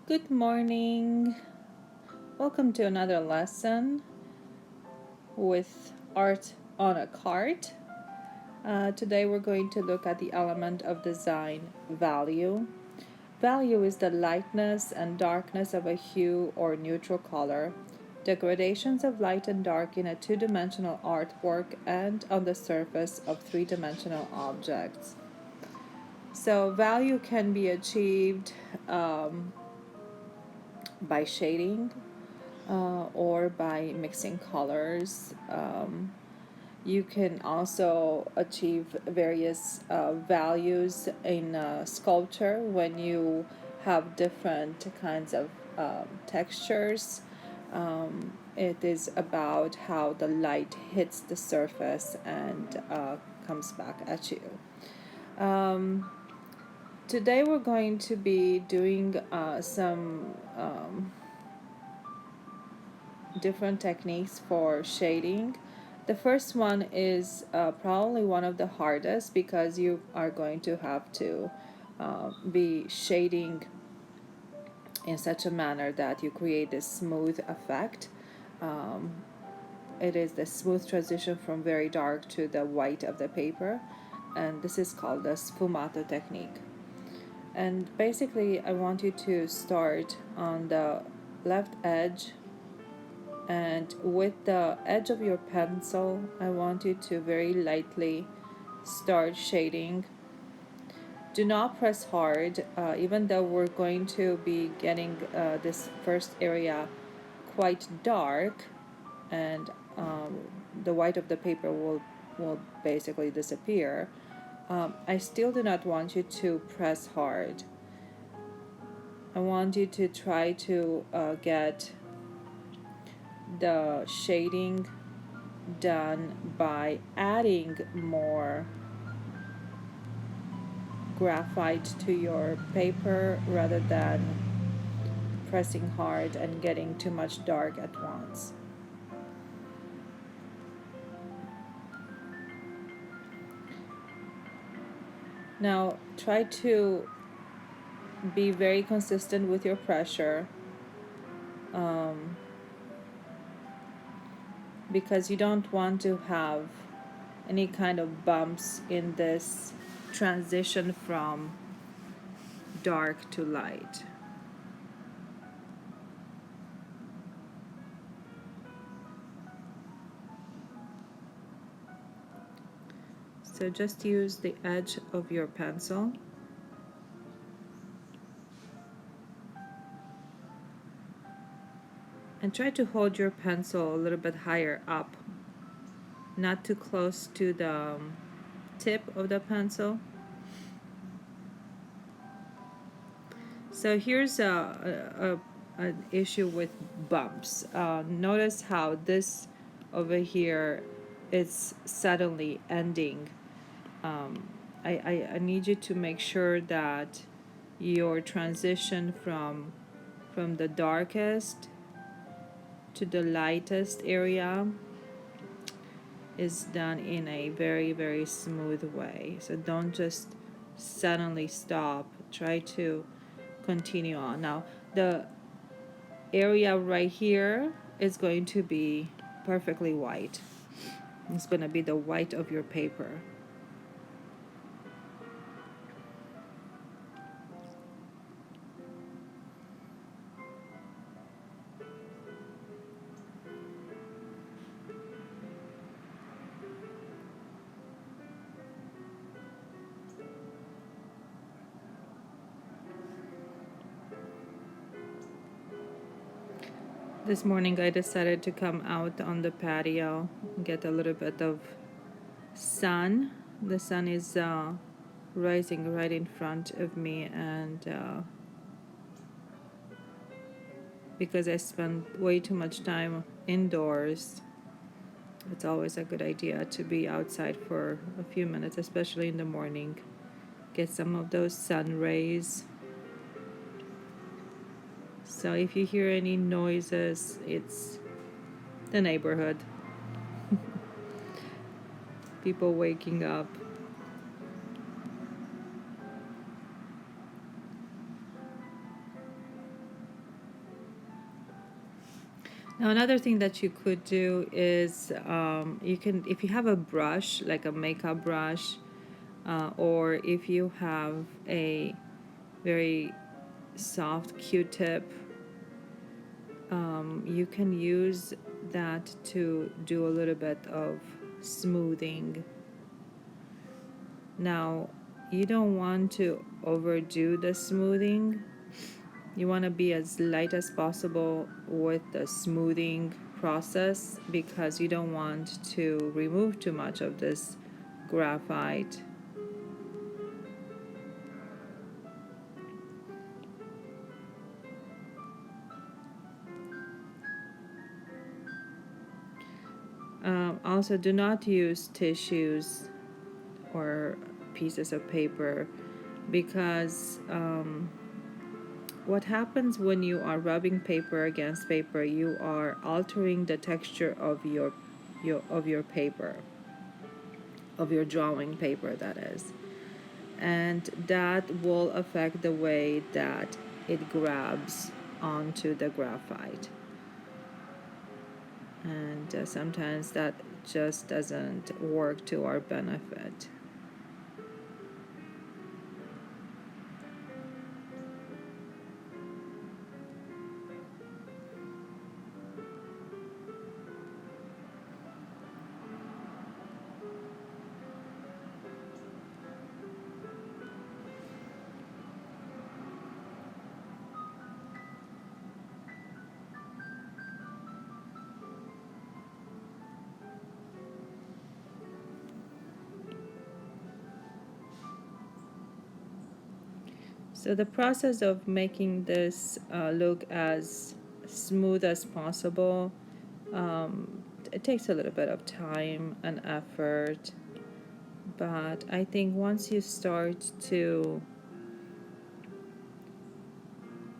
Good morning. Welcome to another lesson with art on a card. Today we're going to look at the element of design value. Value is the lightness and darkness of a hue or neutral color, the gradations of light and dark in a two-dimensional artwork and on the surface of three-dimensional objects. So value can be achieved by shading or by mixing colors. You can also achieve various values in sculpture when you have different kinds of textures. It is about how the light hits the surface and comes back at you. Um, Today we're going to be doing some different techniques for shading. The first one is probably one of the hardest because you are going to have to be shading in such a manner that you create this smooth effect. Um, it is the smooth transition from very dark to the white of the paper, and this is called the sfumato technique. And basically, I want you to start on the left edge, and with the edge of your pencil, I want you to very lightly start shading. Do not press hard, even though we're going to be getting this first area quite dark, and the white of the paper will basically disappear. I still do not want you to press hard. I want you to try to get the shading done by adding more graphite to your paper rather than pressing hard and getting too much dark at once. Now try to be very consistent with your pressure, because you don't want to have any kind of bumps in this transition from dark to light. So just use the edge of your pencil and try to hold your pencil a little bit higher up, not too close to the tip of the pencil. So here's an issue with bumps. Notice how this over here is suddenly ending. I need you to make sure that your transition from the darkest to the lightest area is done in a very, very smooth way. So don't just suddenly stop. Try to continue on. Now, the area right here is going to be perfectly white. It's going to be the white of your paper. This morning I decided to come out on the patio and get a little bit of sun. The sun is rising right in front of me, and because I spend way too much time indoors, it's always a good idea to be outside for a few minutes, especially in the morning. Get some of those sun rays. So if you hear any noises, it's the neighborhood. People waking up. Now, another thing that you could do is you can, if you have a brush, like a makeup brush, or if you have a very soft Q-tip, you can use that to do a little bit of smoothing. Now, you don't want to overdo the smoothing. You want to be as light as possible with the smoothing process because you don't want to remove too much of this graphite. Also, do not use tissues or pieces of paper because what happens when you are rubbing paper against paper, you are altering the texture of your paper, of your drawing paper, that is, and that will affect the way that it grabs onto the graphite, and sometimes that just doesn't work to our benefit. So the process of making this look as smooth as possible, it takes a little bit of time and effort, but I think once you start to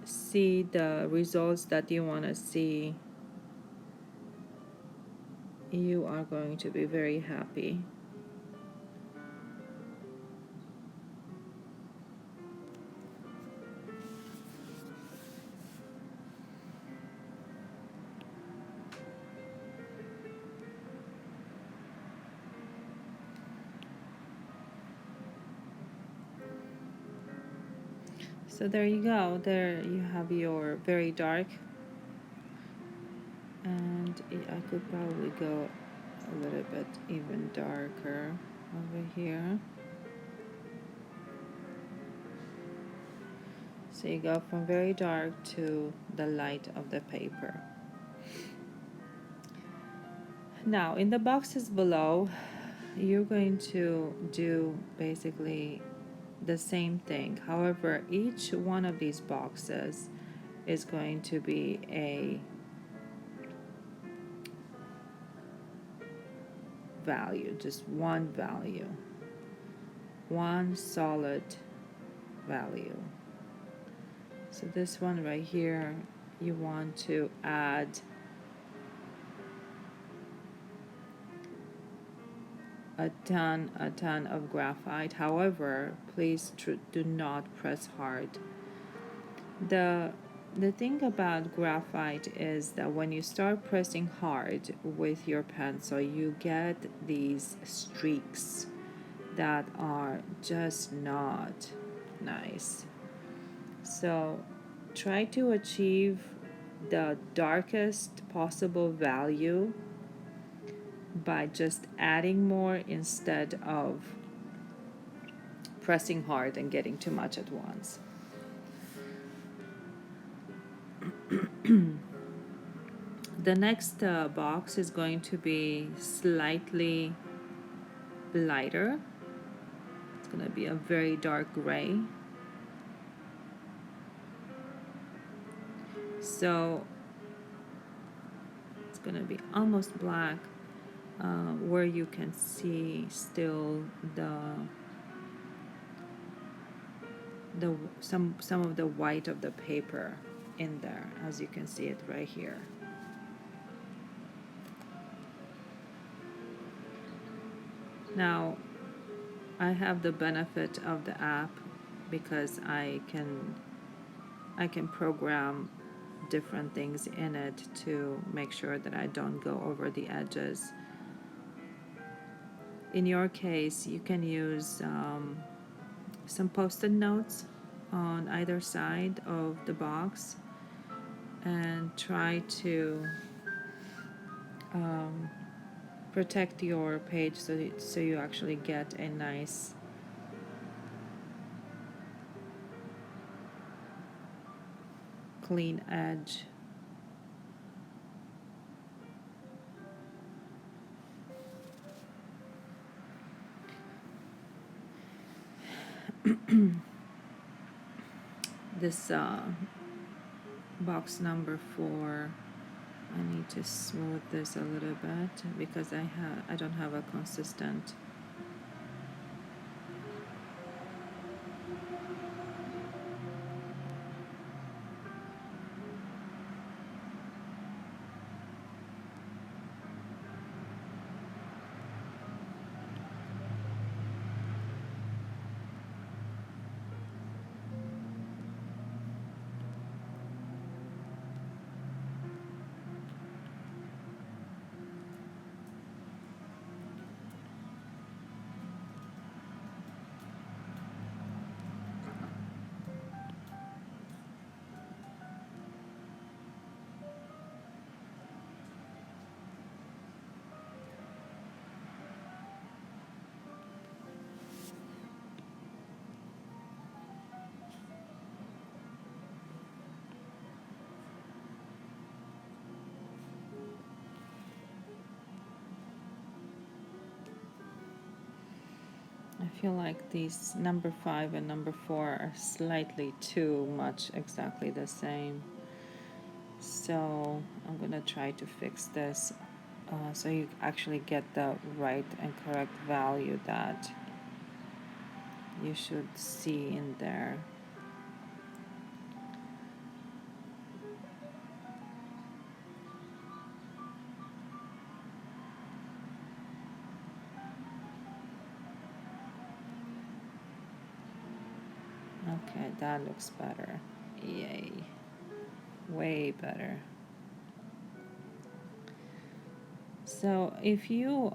see the results that you want to see, you are going to be very happy. So there you go. There you have your very dark, and I could probably go a little bit even darker over here. So you go from very dark to the light of the paper. Now in the boxes below, you're going to do basically the same thing. However, each one of these boxes is going to be a value, just one value, one solid value. So this one right here, you want to add a ton of graphite. However, please do not press hard. The thing about graphite is that when you start pressing hard with your pencil, you get these streaks that are just not nice. So try to achieve the darkest possible value by just adding more instead of pressing hard and getting too much at once. The next box is going to be slightly lighter. It's going to be a very dark gray. So it's going to be almost black, where you can see still some of the white of the paper in there, as you can see it right here. Now I have the benefit of the app because I can program different things in it to make sure that I don't go over the edges. In your case, you can use some post-it notes on either side of the box and try to protect your page so you actually get a nice clean edge. This box number 4, I need to smooth this a little bit because I don't have a consistent I feel like these number 5 and number 4 are slightly too much exactly the same. So I'm gonna try to fix this so you actually get the right and correct value that you should see in there. Okay, that looks better. Yay. Way better. So if you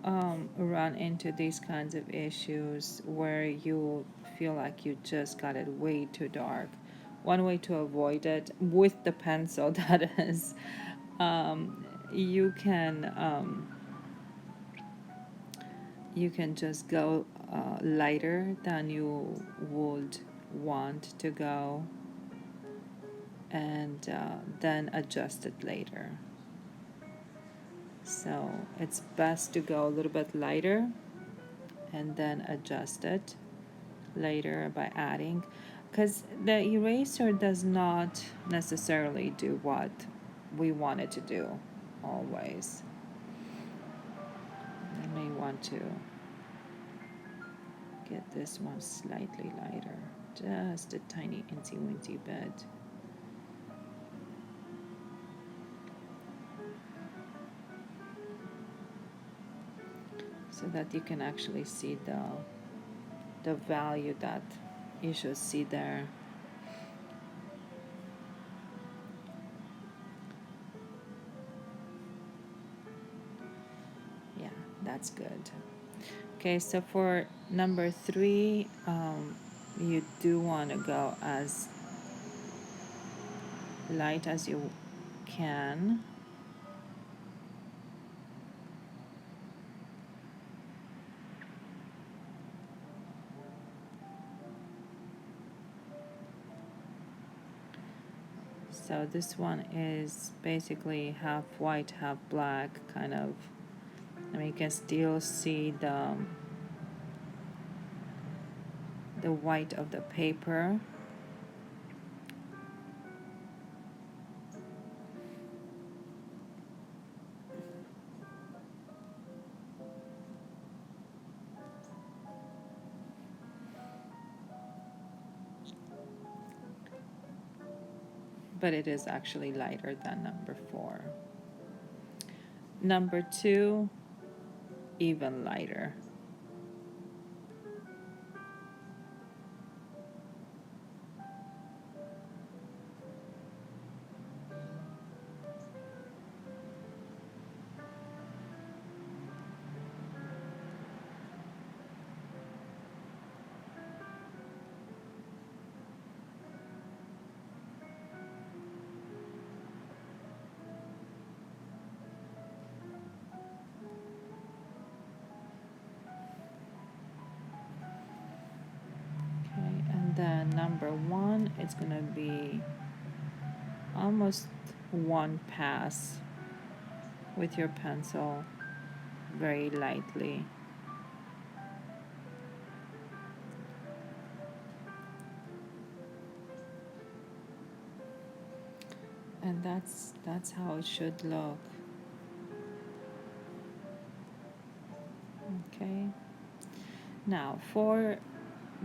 run into these kinds of issues where you feel like you just got it way too dark, one way to avoid it with the pencil, that is, you can just go lighter than you would want to go, and then adjust it later. So it's best to go a little bit lighter and then adjust it later by adding, because the eraser does not necessarily do what we want it to do always. I may want to get this one slightly lighter, just a tiny incy wincy bit. So that you can actually see the value that you should see there. Yeah, that's good. Okay, so for number 3, you do want to go as light as you can. So this one is basically half white, half black, kind of. I mean, you can still see the white of the paper. But it is actually lighter than number 4. Number 2, even lighter. then number 1, it's gonna be almost one pass with your pencil, very lightly. And that's how it should look. Okay. Now for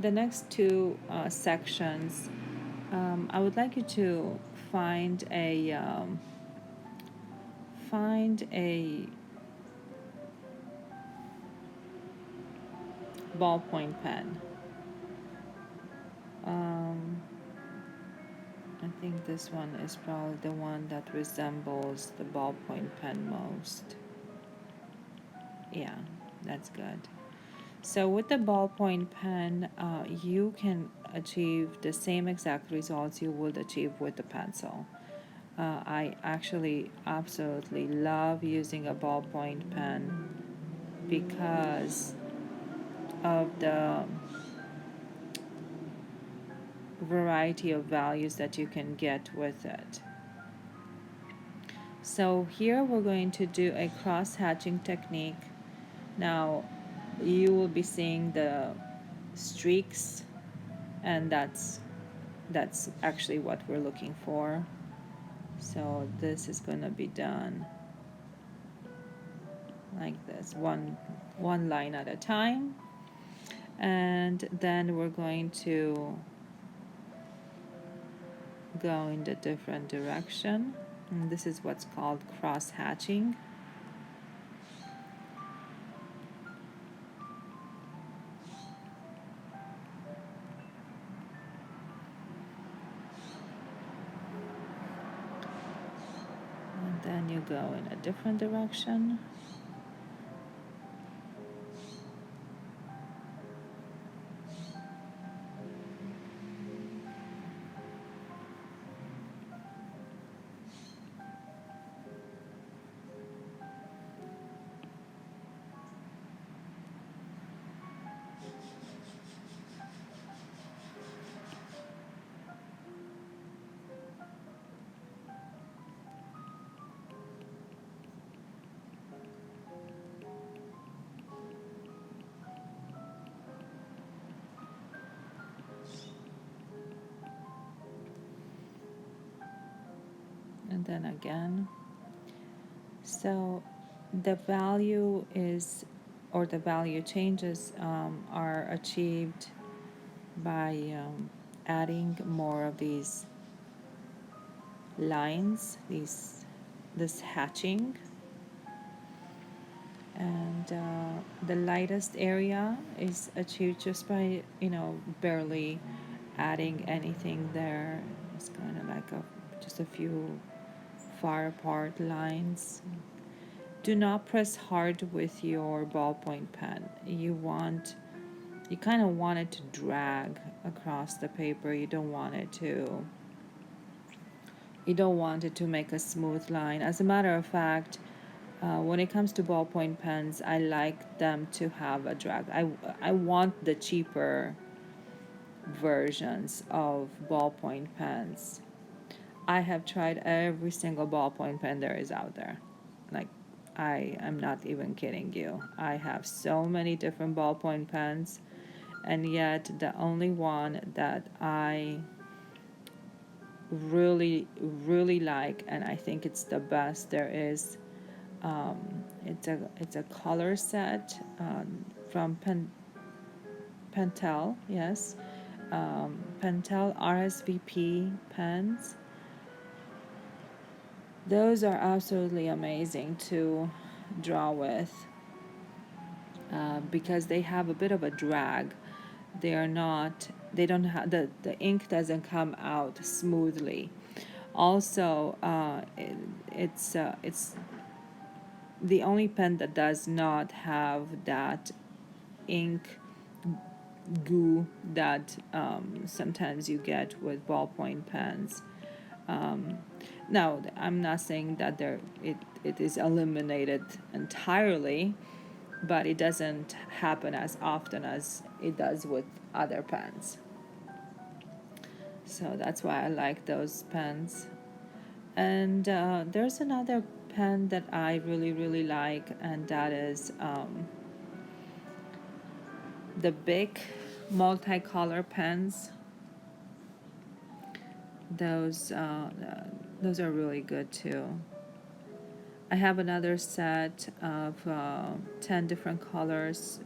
the next two sections, I would like you to find a ballpoint pen. I think this one is probably the one that resembles the ballpoint pen most. Yeah, that's good. So with the ballpoint pen, you can achieve the same exact results you would achieve with the pencil. I actually absolutely love using a ballpoint pen because of the variety of values that you can get with it. So here we're going to do a cross-hatching technique. Now you will be seeing the streaks, and that's actually what we're looking for. So this is going to be done like this, one line at a time, and then we're going to go in the different direction, and this is what's called cross hatching. And then you go in a different direction. And then again. So the value is, or the value changes are achieved by adding more of these lines, this hatching. And the lightest area is achieved just by, barely adding anything there. It's kind of like just a few far apart lines. Do not press hard with your ballpoint pen. You kind of want it to drag across the paper. You don't want it to make a smooth line. As a matter of fact, when it comes to ballpoint pens, I like them to have a drag. I want the cheaper versions of ballpoint pens. I have tried every single ballpoint pen there is out there. Like, I am not even kidding you. I have so many different ballpoint pens, and yet the only one that I really, really like, and I think it's the best there is, it's a color set from Pentel, yes, Pentel RSVP pens. Those are absolutely amazing to draw with because they have a bit of a drag. They don't have, the ink doesn't come out smoothly. Also, it's the only pen that does not have that ink goo that sometimes you get with ballpoint pens. Now, I'm not saying that it is eliminated entirely, but it doesn't happen as often as it does with other pens. So that's why I like those pens. And there's another pen that I really, really like, and that is the Bic multicolor pens. Those those are really good too. I have another set of 10 different colors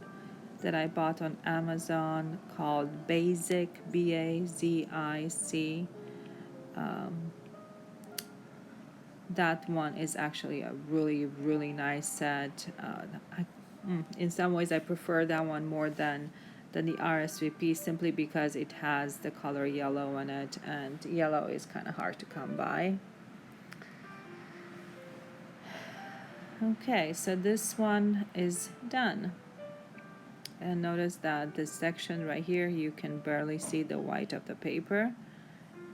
that I bought on Amazon called Basic, Bazic. Um, that one is actually a really, really nice set. In some ways, I prefer that one more than the RSVP simply because it has the color yellow in it, and yellow is kind of hard to come by. Okay, so this one is done. And notice that this section right here, you can barely see the white of the paper,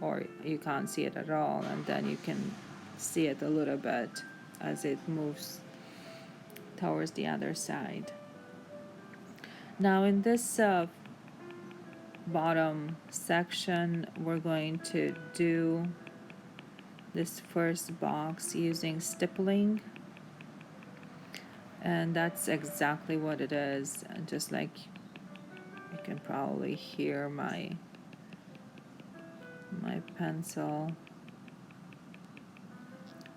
or you can't see it at all, and then you can see it a little bit as it moves towards the other side. Now in this bottom section, we're going to do this first box using stippling, and that's exactly what it is. And just like you can probably hear my pencil,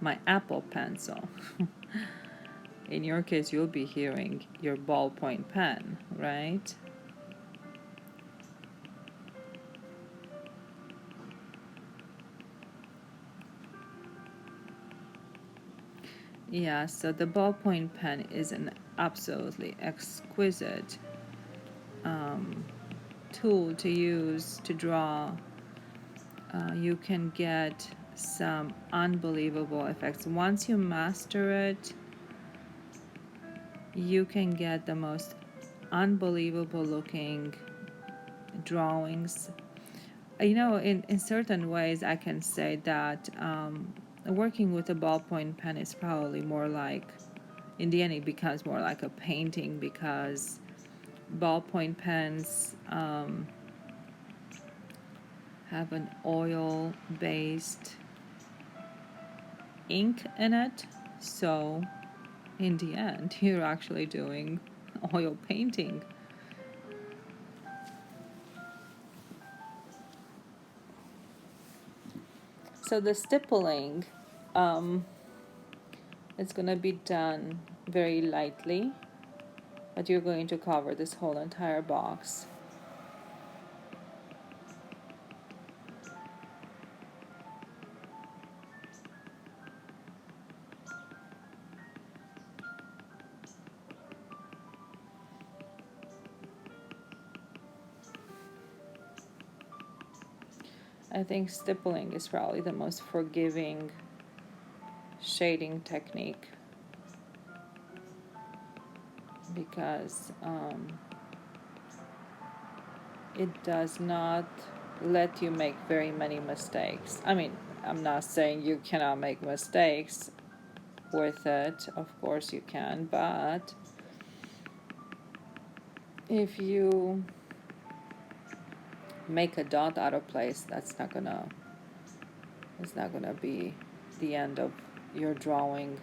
my Apple Pencil. In your case, you'll be hearing your ballpoint pen, right? Yeah, so the ballpoint pen is an absolutely exquisite tool to use to draw. You can get some unbelievable effects. Once you master it, you can get the most unbelievable looking drawings. In certain ways, I can say that working with a ballpoint pen is probably more like, in the end, it becomes more like a painting because ballpoint pens have an oil based ink in it. So, in the end, you're actually doing oil painting. So, the stippling is going to be done very lightly, but you're going to cover this whole entire box. I think stippling is probably the most forgiving shading technique because it does not let you make very many mistakes. I mean, I'm not saying you cannot make mistakes with it, of course you can, but if you make a dot out of place, it's not gonna be the end of your drawing.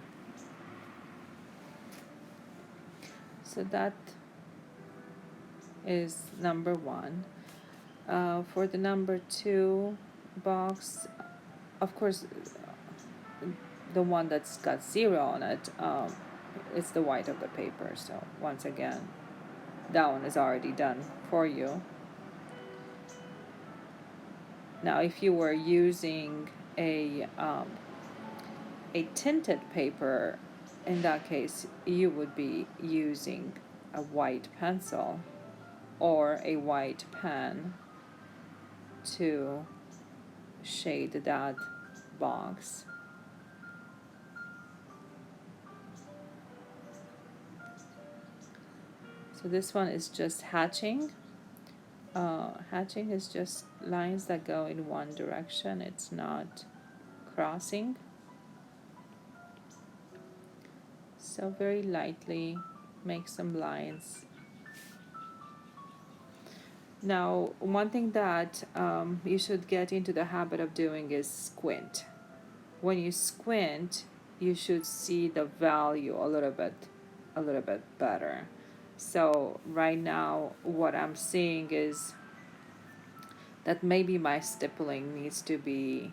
So that is number one. For the number two box, of course, the one that's got 0 on it, it's the white of the paper. So once again, that one is already done for you. Now, if you were using a tinted paper, in that case, you would be using a white pencil or a white pen to shade that box. So this one is just hatching. Hatching is just lines that go in one direction. It's not crossing. So very lightly make some lines. Now, one thing that you should get into the habit of doing is squint. When you squint, you should see the value a little bit better. So right now, what I'm seeing is that maybe my stippling needs to be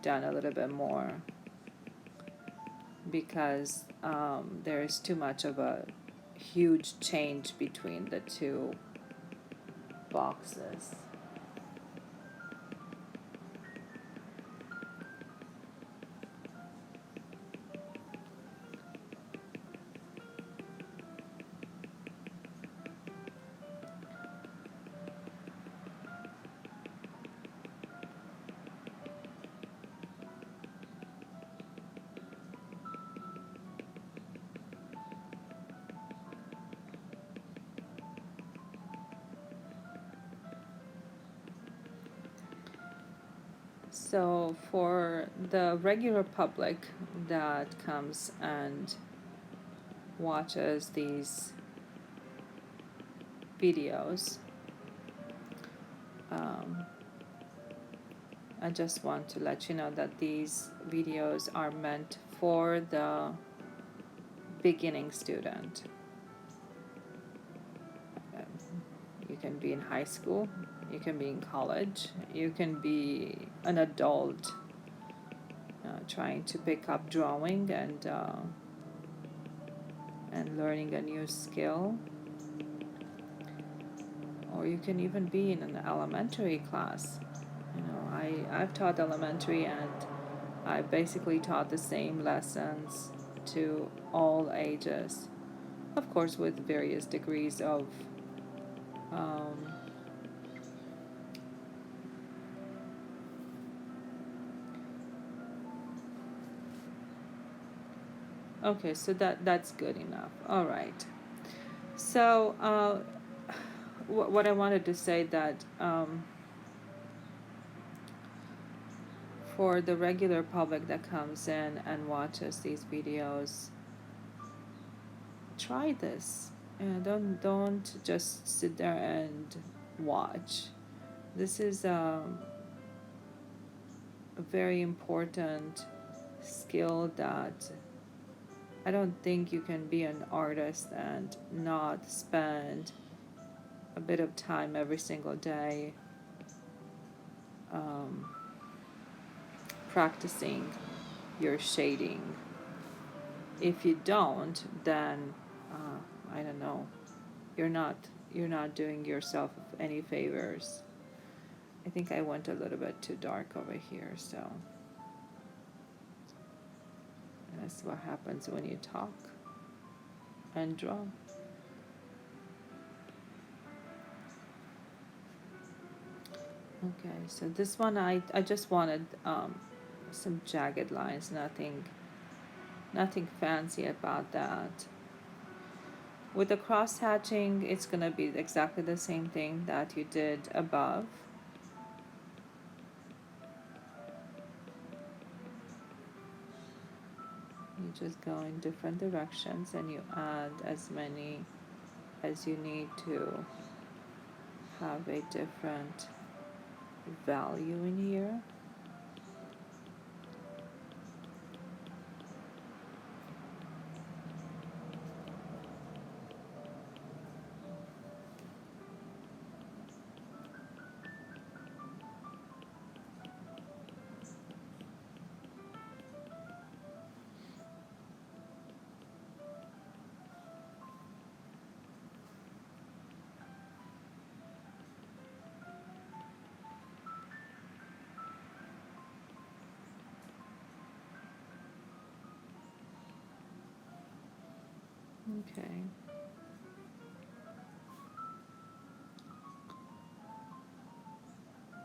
done a little bit more, because there is too much of a huge change between the two boxes. So for the regular public that comes and watches these videos, um, I just want to let you know that these videos are meant for the beginning student. You can be in high school, you can be in college, you can be an adult trying to pick up drawing and learning a new skill, or you can even be in an elementary class. You know, I've taught elementary, and I basically taught the same lessons to all ages, of course with various degrees of um, okay, so that's good enough. All right. So what I wanted to say that for the regular public that comes in and watches these videos, try this. Don't just sit there and watch. This is a very important skill that I don't think you can be an artist and not spend a bit of time every single day um, practicing your shading. If you don't, then I don't know. You're not you're not doing yourself any favors. I think I went a little bit too dark over here, so that's what happens when you talk and draw. Okay, so this one I just wanted some jagged lines, nothing fancy about that. With the cross hatching, it's gonna be exactly the same thing that you did above. You just go in different directions and you add as many as you need to have a different value in here. Okay.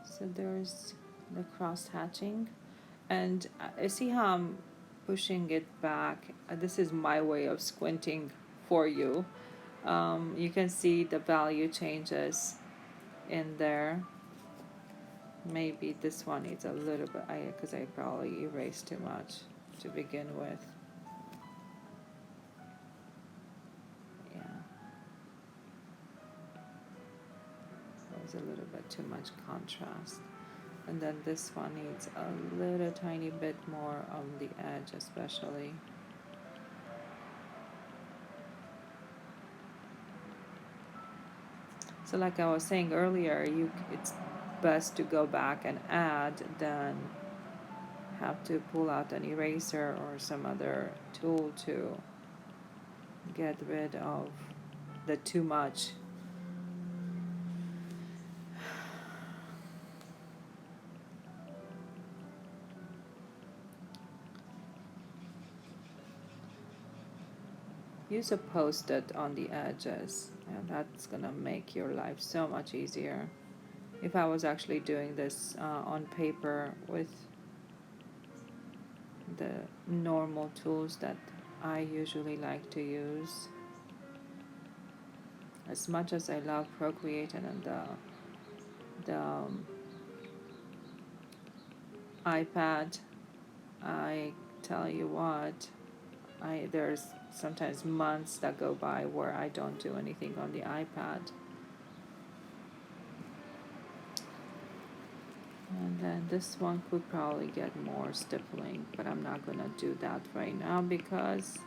So there's the cross hatching, and I see how I'm pushing it back. This is my way of squinting for you. You can see the value changes in there. Maybe this one needs a little bit, because I probably erased too much to begin with. Yeah. a little bit too much contrast. And then this one needs a little tiny bit more on the edge, especially. So like I was saying earlier, it's best to go back and add than have to pull out an eraser or some other tool to get rid of the too much. Use a post-it on the edges, and that's gonna make your life so much easier. If I was actually doing this on paper with the normal tools that I usually like to use, as much as I love Procreate and the iPad, I tell you what, there's sometimes months that go by where I don't do anything on the iPad. And then this one could probably get more stippling, but I'm not gonna do that right now because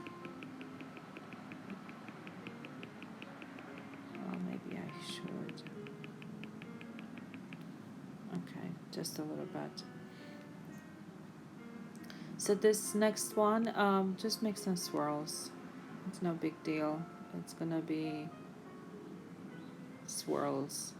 maybe I should. Okay, just a little bit. So this next one, just make some swirls. It's no big deal. It's gonna be swirls.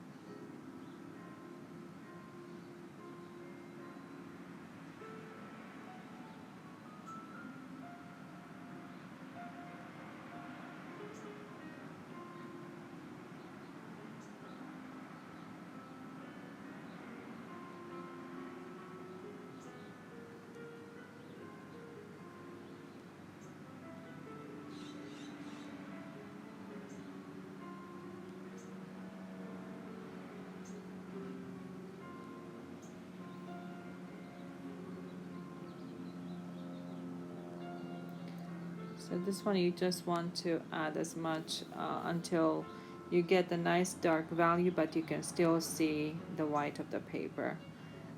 So this one you just want to add as much until you get a nice dark value, but you can still see the white of the paper.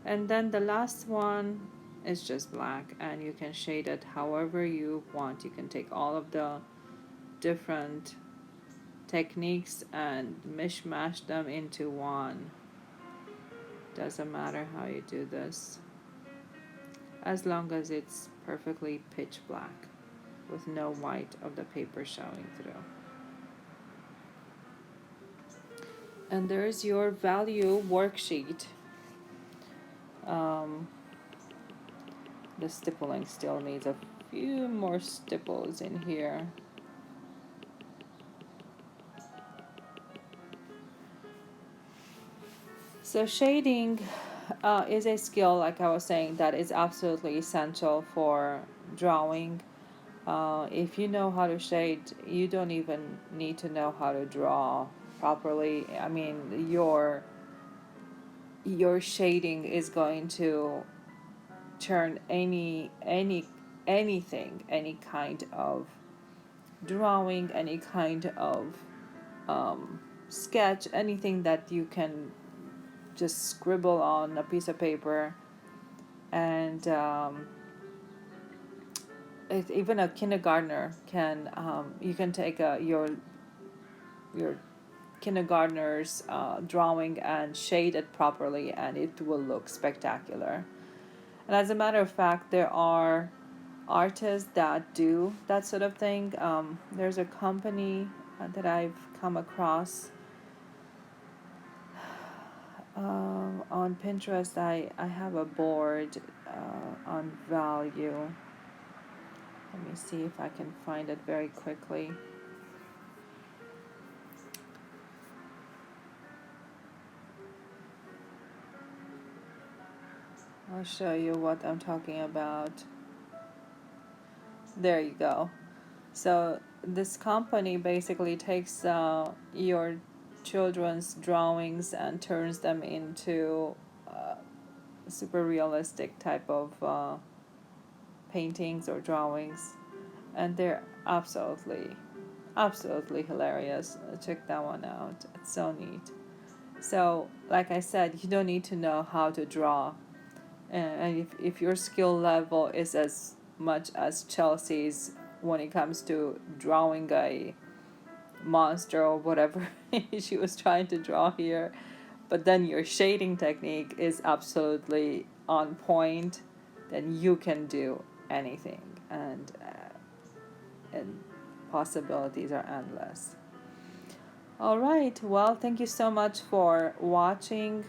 And then the last one is just black, and you can shade it however you want. You can take all of the different techniques and mishmash them into one. Doesn't matter how you do this, as long as it's perfectly pitch black with no white of the paper showing through. And there's your value worksheet. The stippling still needs a few more stipples in here. So shading is a skill, like I was saying, that is absolutely essential for drawing. If you know how to shade, you don't even need to know how to draw properly. I mean, your shading is going to turn anything, any kind of drawing, any kind of sketch, anything that you can just scribble on a piece of paper, and even a kindergartner can you can take your kindergartner's drawing and shade it properly, and it will look spectacular. And as a matter of fact, there are artists that do that sort of thing. There's a company that I've come across on Pinterest. I have a board on value. Let me see if I can find it very quickly. I'll show you what I'm talking about. There you go. So this company basically takes your children's drawings and turns them into super realistic type of paintings or drawings, and they're absolutely hilarious. Check that one out. It's so neat. So, like I said, you don't need to know how to draw. And if your skill level is as much as Chelsea's when it comes to drawing a monster or whatever she was trying to draw here, but then your shading technique is absolutely on point, then you can do anything, and possibilities are endless. All right, well, thank you so much for watching.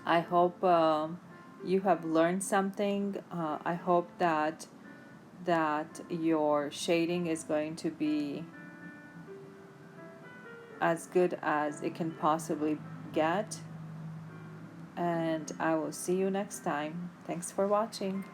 I hope you have learned something. I hope that your shading is going to be as good as it can possibly get. And I will see you next time. Thanks for watching.